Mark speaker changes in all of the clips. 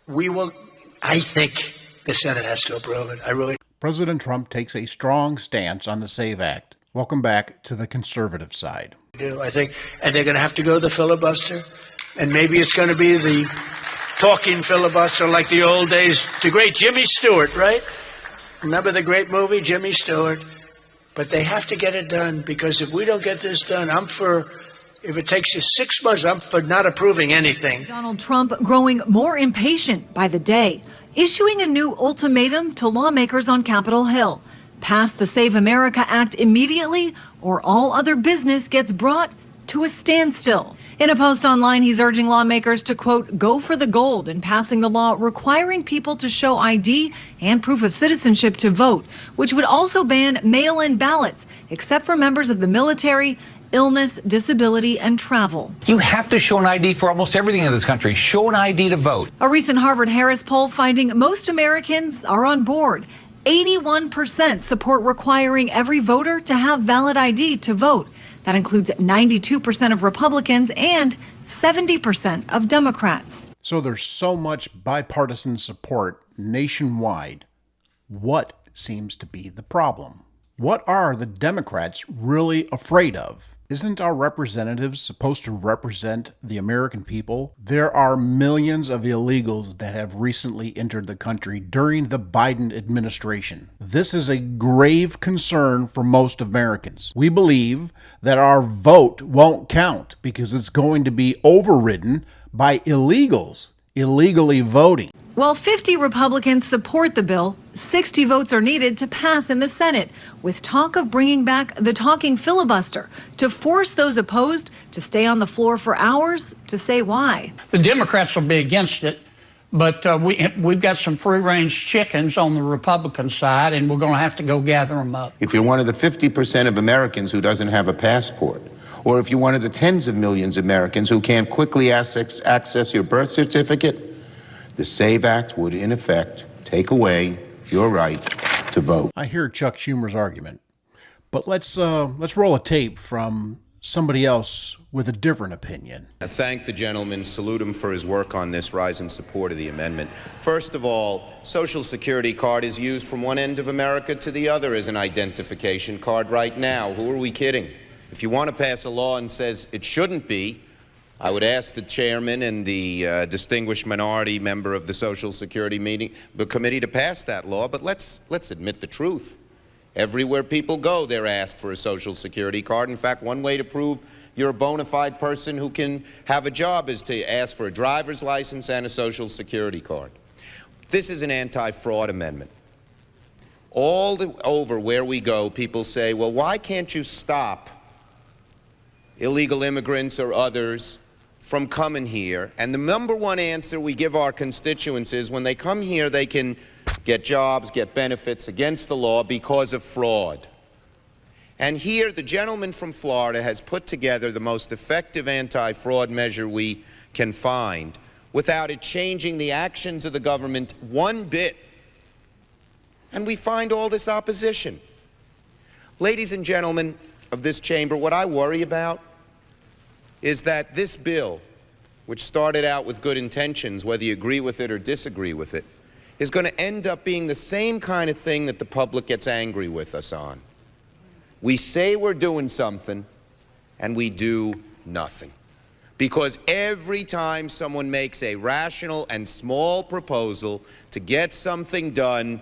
Speaker 1: We will, I think the Senate has to approve it. I really
Speaker 2: President Trump takes a strong stance on the SAVE Act. Welcome back to the conservative side.
Speaker 1: do. I think, and they're going to have to go to the filibuster, and maybe it's going to be the talking filibuster like the old days. The great Jimmy Stewart, right? Remember the great movie, Jimmy Stewart? But they have to get it done, because if we don't get this done, if it takes you 6 months, I'm for not approving anything.
Speaker 3: Donald Trump growing more impatient by the day, issuing a new ultimatum to lawmakers on Capitol Hill. Pass the Save America Act immediately, or all other business gets brought to a standstill. In a post online, he's urging lawmakers to, quote, go for the gold in passing the law requiring people to show ID and proof of citizenship to vote, which would also ban mail-in ballots, except for members of the military, illness, disability, and travel.
Speaker 4: You have to show an ID for almost everything in this country. Show an ID to vote.
Speaker 3: A recent Harvard-Harris poll finding most Americans are on board. 81% support requiring every voter to have valid ID to vote. That includes 92% of Republicans and 70% of Democrats.
Speaker 2: So there's so much bipartisan support nationwide. What seems to be the problem? What are the Democrats really afraid of? Isn't our representatives supposed to represent the American people? There are millions of illegals that have recently entered the country during the Biden administration. This is a grave concern for most Americans. We believe that our vote won't count because it's going to be overridden by illegals illegally voting.
Speaker 3: While 50 Republicans support the bill, 60 votes are needed to pass in the Senate, with talk of bringing back the talking filibuster to force those opposed to stay on the floor for hours to say why.
Speaker 5: The Democrats will be against it, but we've got some free-range chickens on the Republican side, and we're going to have to go gather them up.
Speaker 6: If you're one of the 50% of Americans who doesn't have a passport, or if you're one of the tens of millions of Americans who can't quickly access your birth certificate, the SAVE Act would, in effect, take away your right to vote.
Speaker 2: I hear Chuck Schumer's argument, but let's roll a tape from somebody else with a different opinion.
Speaker 7: I thank the gentleman, salute him for his work on this, rise in support of the amendment. First of all, Social Security card is used from one end of America to the other as an identification card right now. Who are we kidding? If you want to pass a law and says it shouldn't be, I would ask the chairman and the distinguished minority member of the Social Security committee to pass that law, but let's admit the truth. Everywhere people go, they're asked for a Social Security card. In fact, one way to prove you're a bona fide person who can have a job is to ask for a driver's license and a Social Security card. This is an anti-fraud amendment. Over where we go, people say, well, why can't you stop illegal immigrants or others from coming here? And the number one answer we give our constituents is when they come here, they can get jobs, get benefits against the law because of fraud. And here, the gentleman from Florida has put together the most effective anti-fraud measure we can find without it changing the actions of the government one bit. And we find all this opposition. Ladies and gentlemen of this chamber, what I worry about is that this bill, which started out with good intentions, whether you agree with it or disagree with it, is going to end up being the same kind of thing that the public gets angry with us on. We say we're doing something, and we do nothing. Because every time someone makes a rational and small proposal to get something done,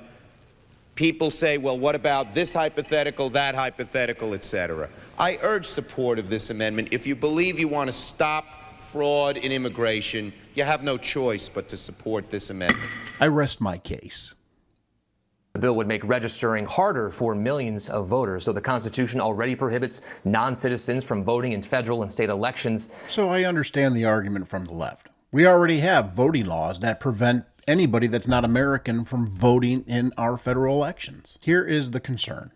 Speaker 7: people say, well, what about this hypothetical, that hypothetical, etc. I urge support of this amendment. If you believe you want to stop fraud in immigration, you have no choice but to support this amendment.
Speaker 2: I rest my case.
Speaker 8: The bill would make registering harder for millions of voters, so the Constitution already prohibits non-citizens from voting in federal and state elections.
Speaker 2: So I understand the argument from the left. We already have voting laws that prevent anybody that's not American from voting in our federal elections. Here is the concern.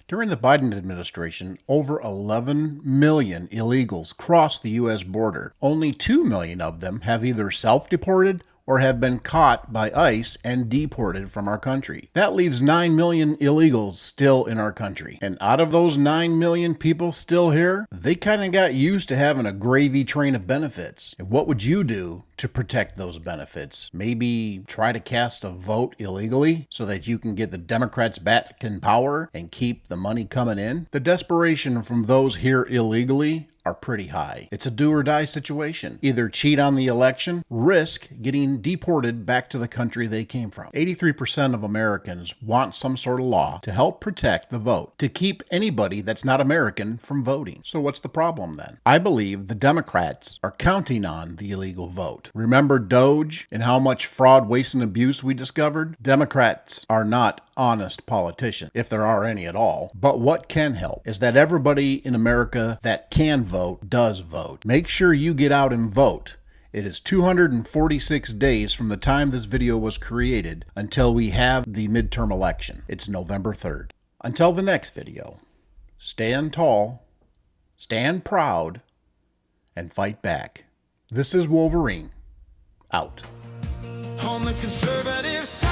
Speaker 2: During the Biden administration, over 11 million illegals crossed the U.S. border. Only 2 million of them have either self-deported or have been caught by ICE and deported from our country. That leaves 9 million illegals still in our country. And out of those 9 million people still here, they kind of got used to having a gravy train of benefits. And what would you do to protect those benefits? Maybe try to cast a vote illegally so that you can get the Democrats back in power and keep the money coming in? The desperation from those here illegally are pretty high. It's a do or die situation. Either cheat on the election, risk getting deported back to the country they came from. 83% of Americans want some sort of law to help protect the vote, to keep anybody that's not American from voting. So what's the problem then? I believe the Democrats are counting on the illegal vote. Remember Doge and how much fraud, waste, and abuse we discovered? Democrats are not honest politicians, if there are any at all. But what can help is that everybody in America that can vote does vote. Make sure you get out and vote. It is 246 days from the time this video was created until we have the midterm election. It's November 3rd. Until the next video, stand tall, stand proud, and fight back. This is Wolverine, out.
Speaker 9: On the conservative side.